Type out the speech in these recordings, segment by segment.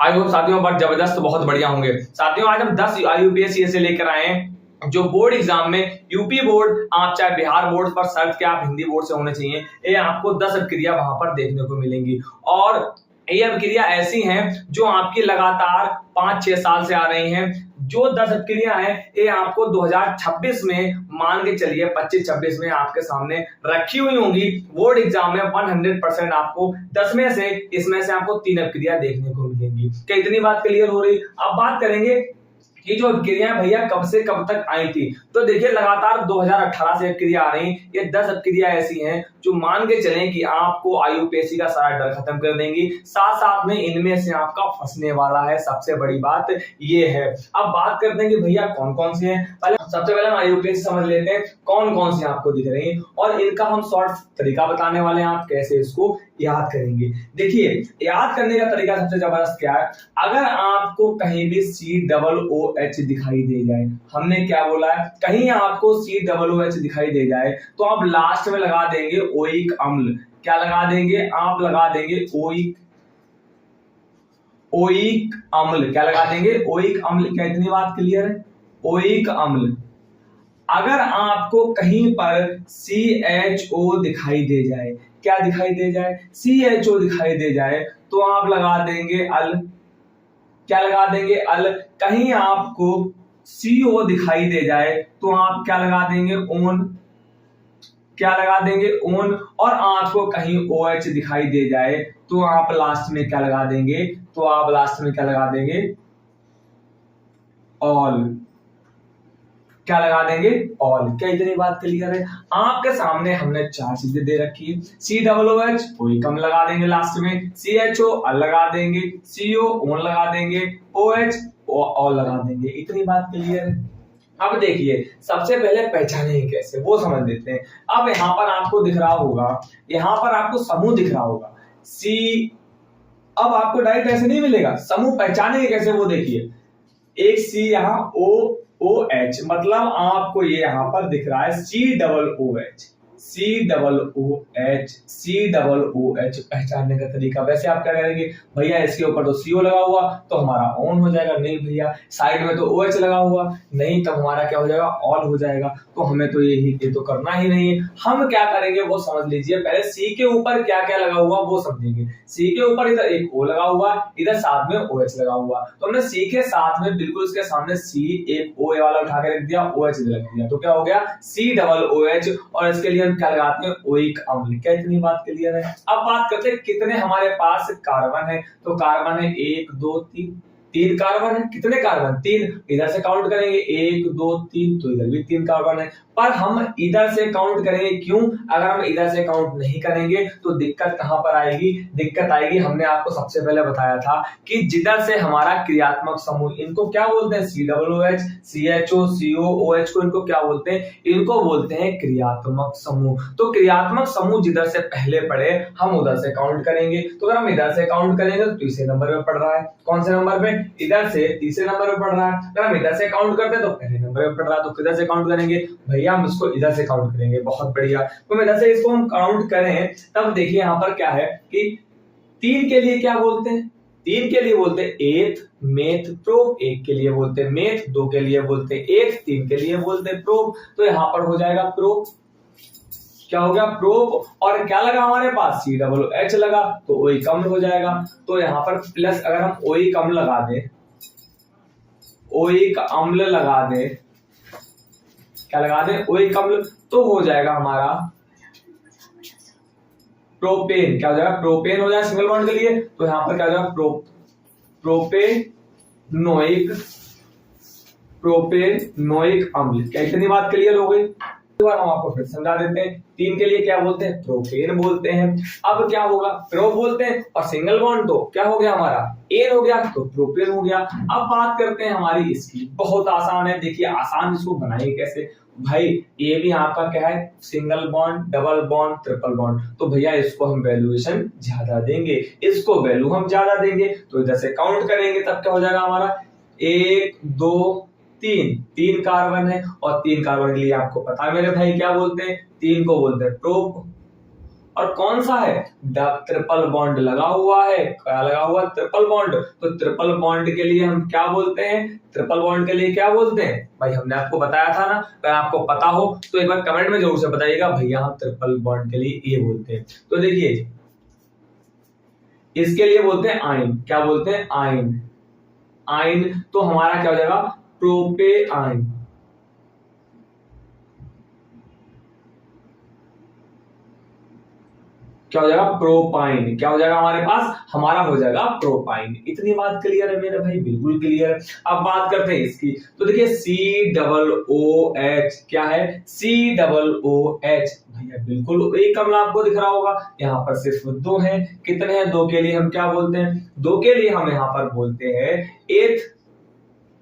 I hope साथियों but जबरदस्त बहुत बढ़िया होंगे। साथियों आज हम 10 यूपीएससी से लेकर आए हैं जो बोर्ड एग्जाम में यूपी बोर्ड, आप चाहे बिहार बोर्ड पर सर्च के आप हिंदी बोर्ड से होने चाहिए, ये आपको 10 अपक्रिया वहां पर देखने को मिलेंगी। और ये अपक्रिया ऐसी हैं जो आपकी लगातार 5-6 साल से आ रही हैं। जो 10 अपक्रिया हैं ये आपको 2026 में, मान के चलिए 25-26 में आपके सामने रखी हुई होंगी। बोर्ड एग्जाम में 100% आपको 10 में से, इसमें से आपको 3 अपक्रिया देखने को मिलेंगी। क्या इतनी बात क्लियर हो रही? अब बात करेंगे ये जो अपक्रिया भैया कब से कब तक आई थी। तो देखिए लगातार 2018 से अपक्रिया आ रही। ये 10 अपक्रिया ऐसी हैं जो मान के चलें कि आपको आईयूपीएससी का सारा डर खत्म कर देंगी, साथ साथ में इनमें से आपका फंसने वाला है। सबसे बड़ी बात ये है। अब बात करते हैं कि भैया कौन कौन सी हैं। सबसे पहले हम आईयूपीएससी समझ लेते हैं कौन कौन सी आपको दिख रही हैं और इनका हम शॉर्ट तरीका बताने वाले हैं, आप कैसे इसको याद करेंगे। देखिए याद करने का तरीका सबसे जबरदस्त क्या है, अगर आपको कहीं भी COOH दिखाई दे जाए, हमने क्या बोला है, कहीं आपको COOH दिखाई दे जाए तो आप लास्ट में लगा देंगे ओइक अम्ल। क्या लगा देंगे? आप लगा देंगे ओइक अम्ल। क्या लगा देंगे? ओइक अम्ल। क्या इतनी बात क्लियर है? ओइक अम्ल। अगर आपको कहीं पर CHO दिखाई दे जाए, क्या दिखाई दे जाए? CHO दिखाई दे जाए तो आप लगा देंगे अल। क्या लगा देंगे? अल। कहीं आपको CO दिखाई दे जाए तो आप क्या लगा देंगे? ओन। क्या लगा देंगे? ओन। और आपको कहीं OH दिखाई दे जाए तो आप लास्ट में क्या लगा देंगे? तो आप लास्ट में क्या लगा देंगे? ऑल। क्या लगा देंगे? ऑल। क्या इतनी बात क्लियर है? आपके सामने हमने 4 चीजें दे रखी है। COOH कोई कम लगा देंगे लास्ट में, CHO अल लगा देंगे, CO ओन लगा देंगे, OH ऑल लगा देंगे। इतनी बात क्लियर है? अब देखिए सबसे पहले पहचानेंगे कैसे वो समझ लेते हैं। अब यहाँ पर आपको दिख रहा होगा, यहाँ पर आपको समूह दिख रहा होगा C। अब आपको डायरेक्ट ऐसे नहीं मिलेगा, समूह पहचानेंगे कैसे वो देखिए। एक C यहाँ OH, मतलब आपको ये यहां पर दिख रहा है COOH। पहचानने का तरीका वैसे आप क्या करेंगे, भैया इसके ऊपर तो CO लगा हुआ तो हमारा ऑन हो जाएगा, नहीं भैया साइड में तो OH लगा हुआ, नहीं तो हमारा क्या हो जाएगा? ऑल हो जाएगा। तो हमें तो ये तो करना ही नहीं है। हम क्या करेंगे वो समझ लीजिए। पहले C के ऊपर क्या क्या लगा हुआ वो समझेंगे। C के ऊपर इधर एक O लगा हुआ, इधर साथ में OH लगा हुआ, तो हमने C के साथ में बिल्कुल उसके सामने C एक O वाला उठा के रख दिया, OH रख दिया, तो क्या हो गया? COOH। और इसके लिए हम क्या लगाते हैं? ओइक अम्ल। क्या इतनी बात क्लियर है? अब बात करते हैं कितने हमारे पास कार्बन है। तो कार्बन है 1 2 3 कार्बन है। कितने कार्बन? 3। इधर से काउंट करेंगे 1 2 3, तो इधर भी 3 कार्बन है। पर हम इधर से काउंट करेंगे क्यों? अगर हम इधर से काउंट नहीं करेंगे तो दिक्कत कहां पर आएगी? दिक्कत आएगी, हमने आपको सबसे पहले बताया था कि जिधर से हमारा क्रियात्मक समूह, इनको क्या बोलते हैं? COOH, CHO, CO, OH को इनको क्या बोलते हैं? इनको बोलते हैं क्रियात्मक समूह। तो क्रियात्मक समूह जिधर से पहले पड़े हम उधर से काउंट करेंगे। तो अगर हम इधर से काउंट करेंगे तो तीसरे नंबर पे पड़ रहा है। कौन से नंबर पे? इधर से तीसरे नंबर पे पड़ रहा है। अगर हम इधर से काउंट करते हैं तो पहले नंबर पे पड़ रहा है। तो किधर से काउंट करेंगे भैया? हम इसको इधर से काउंट करेंगे। बहुत बढ़िया। तो इधर से इसको हम काउंट करें तब देखिए यहाँ पर क्या है कि 3 के लिए क्या बोलते हैं? 3 के लिए बोलते हैं एथ, मेथ, प्रोप। 1 के लिए बोलते हैं मेथ, 2 के लिए बोलते हैं एथ, 3 के लिए बोलते हैं प्रोप। तो यहाँ पर हो जाएगा प्रोप। क्या हो गया? प्रोप। और क्या लगा हमारे पास? COOH लगा तो ओइक अम्ल हो जाएगा। तो यहाँ पर प्लस अगर हम ओइक अम्ल लगा दें, ओइक अम्ल लगा दें, क्या लगा दें? ओइक अम्ल, तो हो जाएगा हमारा प्रोपेन। क्या हो जाएगा? प्रोपेन हो जाएगा सिंगल बॉन्ड के लिए। तो यहां पर क्या हो जाएगा? प्रोपेनोइक अम्ल। क्या इतनी बात क्लियर हो गई? एक बार हम आपको फिर समझा देते हैं। 3 के लिए क्या बोलते हैं? प्रोपेन बोलते हैं। अब क्या होगा? प्रो बोलते हैं और सिंगल बॉन्ड तो क्या हो गया हमारा? एन हो गया, तो प्रोपेन हो गया। अब बात करते हैं हमारी इसकी। बहुत आसान है। देखिए आसान इसको बनाइए कैसे भाई। ये भी आपका क्या है? Single bond, double bond, triple bond. तो भैया इसको हम वैल्यूएशन ज्यादा देंगे, इसको वैल्यू हम ज्यादा देंगे। तो इधर से काउंट करेंगे तब क्या हो जाएगा हमारा? 1 2 3 कार्बन है। और 3 कार्बन के लिए आपको पता है मेरे भाई क्या बोलते हैं? 3 को बोलते हैं प्रोप और कौन सा है, ट्रिपल बॉन्ड लगा हुआ है, क्या लगा हुआ, ट्रिपल बॉन्ड। तो ट्रिपल बॉन्ड के लिए हम क्या बोलते हैं, ट्रिपल बॉन्ड के लिए क्या बोलते हैं भाई, हमने आपको बताया था ना, अगर आपको पता हो तो एक बार कमेंट में जरूर से बताइएगा, भैया हम ट्रिपल बॉन्ड के लिए ये बोलते हैं। तो देखिए इसके लिए बोलते हैं आइन, क्या बोलते हैं, आइन। आइन तो हमारा क्या हो जाएगा, प्रोपेआइन। क्या हो जाएगा, प्रोपाइन। क्या हो जाएगा हमारे पास, हमारा हो जाएगा प्रोपाइन। इतनी बात क्लियर है मेरे भाई, बिल्कुल क्लियर है। अब बात करते हैं इसकी, तो देखिए COOH क्या है, COOH भैया बिल्कुल एक अम्ल आपको दिख रहा होगा, यहाँ पर सिर्फ दो हैं, कितने हैं, दो के लिए हम क्या बोलते हैं, दो के लिए हम यहाँ पर बोलते हैं एथ,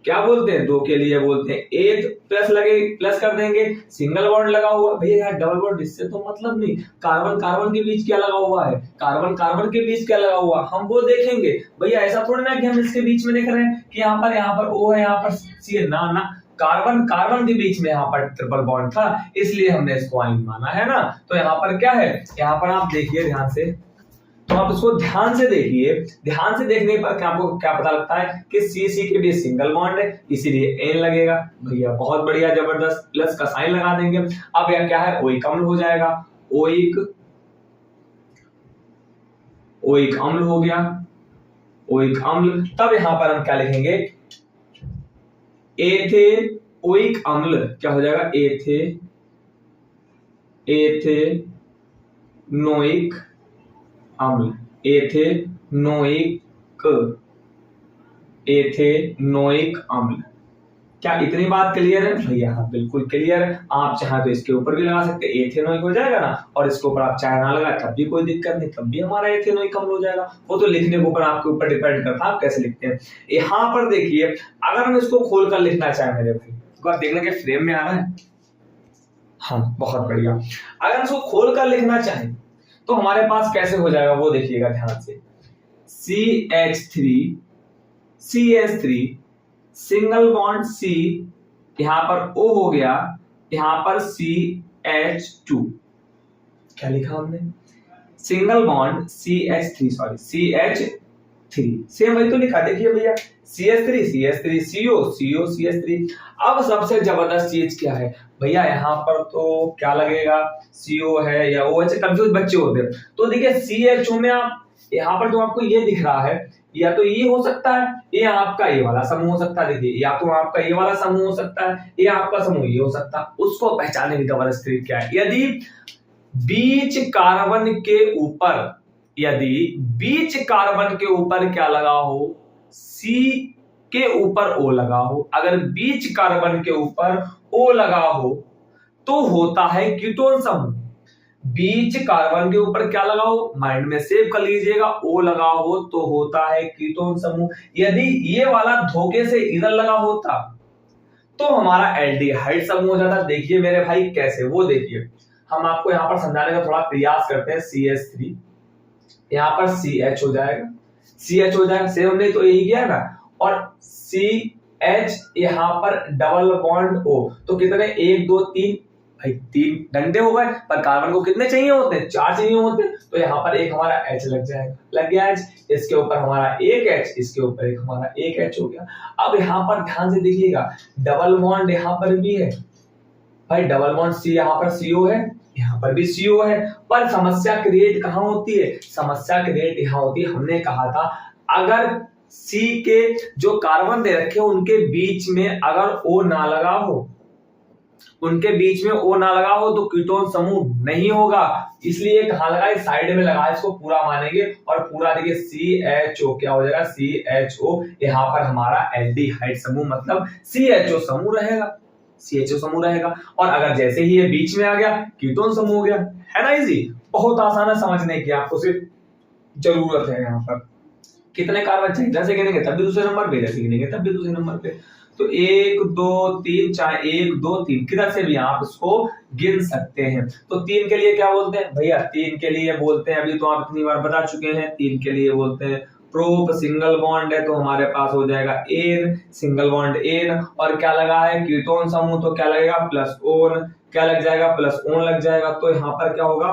क्या बोलते हैं, दो के लिए बोलते हैं एथ, प्लस लगे, प्लस कर देंगे, सिंगल बॉन्ड लगा हुआ, भैया यार डबल बॉन्ड इससे तो मतलब नहीं, कार्बन कार्बन के बीच क्या लगा हुआ है, कार्बन कार्बन के बीच क्या लगा हुआ, हम वो देखेंगे भैया, ऐसा थोड़ी ना कि हम इसके बीच में देख रहे हैं कि यहाँ पर O है, यहाँ पर C है, ना ना, कार्बन कार्बन के बीच में यहाँ पर ट्रिपल बॉन्ड था, इसलिए हमने इसको आइन माना है ना। तो यहाँ पर क्या है, यहाँ पर आप देखिए ध्यान से, तो आप इसको ध्यान से देखिए, ध्यान से देखने पर क्या आपको क्या पता लगता है कि C के बीच सिंगल बॉन्ड है, इसीलिए एन लगेगा, भैया बहुत बढ़िया जबरदस्त, प्लस का साइन लगा देंगे। अब यह क्या है, ओइक अम्ल हो जाएगा, ओइक अम्ल हो गया, ओइक अम्ल। तब यहां पर हम क्या लिखेंगे, एथेनोइक अम्ल, क्या हो जाएगा, एथेनोइक अम्ल, एथेनोइक अम्ल। क्या इतनी बात क्लियर है भैया, हाँ बिल्कुल क्लियर है। आप चाहे तो इसके ऊपर भी लगा सकते हैं, एथेनोइक हो जाएगा ना, और इसके ऊपर आप चाहे ना लगाए तब भी कोई दिक्कत नहीं, तब भी हमारा एथेनोइक अम्ल हो जाएगा। वो तो लिखने के ऊपर आपके ऊपर डिपेंड करता है आप कैसे लिखते हैं। यहाँ पर देखिए अगर हम इसको खोल कर लिखना चाहें मेरे भाई, एक बार देखने के फ्रेम में आ रहा है, हाँ बहुत बढ़िया। अगर इसको खोल कर लिखना चाहें तो हमारे पास कैसे हो जाएगा वो देखिएगा ध्यान से, CH3 सिंगल बॉन्ड C, यहां पर O हो गया, यहां पर CH2, क्या लिखा हमने, सिंगल बॉन्ड CH3 सेम वही तो लिखा, देखिए भैया CH3 CO CH3। अब सबसे जबरदस्त चीज क्या है भैया, यहाँ पर तो क्या लगेगा, CO है या OH, कंफ्यूज बच्चे होते हैं। तो देखिए CHO में आप यहाँ पर जो आपको ये दिख रहा है, या तो ये हो सकता है, ये आपका ये वाला समूह हो सकता है, देखिए या तो आपका ये वाला समूह हो सकता है, ये आपका समूह ये हो सकता है। उसको पहचानने की जबरदस्त तरीका क्या है, यदि बीच कार्बन के ऊपर क्या लगा हो, C के ऊपर O लगा हो, अगर बीच कार्बन के ऊपर O लगा हो तो होता है कीटोन समूह। बीच कार्बन के ऊपर क्या लगा हो, माइंड में सेव कर लीजिएगा, O लगा हो तो होता है कीटोन समूह। यदि ये वाला धोखे से इधर लगा होता तो हमारा एल्डिहाइड समूह हो जाता। देखिए मेरे भाई कैसे, वो देखिए हम आपको यहाँ पर समझाने का थोड़ा प्रयास करते हैं। CH3 यहाँ पर CH हो जाएगा, सेम हमने तो यही किया ना, और CH यहाँ पर डबल बॉन्ड O, तो कितने, 1 2 3 भाई, 3 डंडे हो गए, पर कार्बन को कितने चाहिए होते हैं, 4 चाहिए होते हैं, तो यहाँ पर एक हमारा H लग जाएगा, लग गया H, इसके ऊपर हमारा एक H, इसके ऊपर एक हमारा एक H हो गया। अब यहाँ पर ध्यान से देखिएगा, डबल बॉन्ड यहाँ पर भी है भाई, डबल बॉन्ड C यहाँ पर CO है, यहाँ पर भी CO है, पर समस्या क्रिएट कहाँ होती है, समस्या क्रिएट यहाँ होती है, हमने कहा था अगर C के जो कार्बन दे रखे उनके बीच में अगर O ना लगा हो, उनके बीच में O ना लगा हो तो कीटोन समूह नहीं होगा, इसलिए कहाँ लगा, इस साइड में लगा, इसको पूरा मानेंगे, और पूरा देखिए CHO क्या हो जाएगा, CHO, यहाँ पर हमारा एल्डिहाइड समूह मतलब CHO समूह रहेगा, CHO समूह रहेगा। और अगर जैसे ही ये बीच में आ गया कीटोन समूह हो गया, है ना, इजी, बहुत आसान है समझने की, आपको सिर्फ जरूरत है यहाँ पर कितने कार्बन चाहिए, जैसे गिनेंगे तब भी दूसरे नंबर पे, जैसे गिनेंगे तब भी दूसरे नंबर पे, तो 1 2 3 चाहे 1 2 3 किधर से भी आप इसको गिन सकते हैं। तो 3 के लिए क्या बोलते हैं भैया, 3 के लिए बोलते हैं, अभी तो आप इतनी बार बता चुके हैं, 3 के लिए बोलते हैं प्रोप, सिंगल बॉन्ड है तो हमारे पास हो जाएगा एन, सिंगल बॉन्ड एन, और क्या लगा है कीटोन समूह, तो क्या लगेगा, प्लस ओन, क्या लग जाएगा, प्लस ओन लग जाएगा, तो यहाँ पर क्या होगा,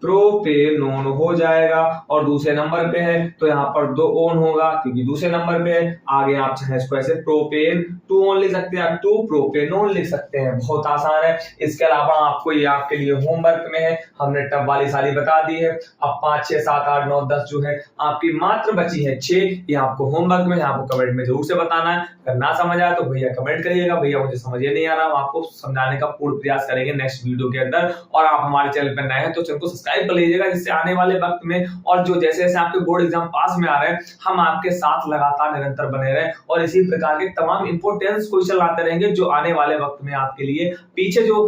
प्रोपेनोन हो जाएगा। और दूसरे नंबर पे है तो यहाँ पर 2 ओन होगा क्योंकि दूसरे नंबर पे है। आगे आप चाहे इसको ऐसे प्रोपेन 2 ओन लिख सकते हैं, 2 प्रोपेनोन लिख सकते हैं। बहुत आसान है। इसके अलावा आपको ये आपके लिए होमवर्क में है, हमने टब वाली सारी बता दी है। अब 5, 6, 7, 8, 9, 10 जो है आपकी मात्र बची है 6, ये आपको होमवर्क में आपको कमेंट में जरूर से बताना है। अगर ना समझ आया तो भैया कमेंट करिएगा, भैया मुझे समझ नहीं आ रहा, हम आपको समझाने का पूर्ण प्रयास करेंगे नेक्स्ट वीडियो के अंदर। और आप हमारे चैनल पर नए हैं तो चैनल को सब्सक्राइब कर लीजिएगा, जिससे आने वाले वक्त में और जो जैसे जैसे आपके बोर्ड एग्जाम पास में आ रहे हैं हम आपके साथ लगातार निरंतर बने रहे और इसी प्रकार के तमाम इंपोर्टेंस क्वेश्चन लाते रहेंगे जो आने वाले वक्त में आपके लिए पीछे जो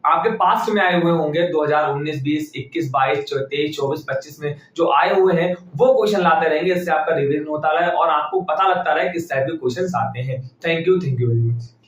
आपके पास्ट में आए हुए होंगे 2019, 20, 21, 22, 23, 24, 25 में जो आए हुए हैं वो क्वेश्चन लाते रहेंगे। इससे आपका रिवीजन होता रहे और आपको पता लगता रहे किस टाइप के क्वेश्चन आते हैं। Thank you very much.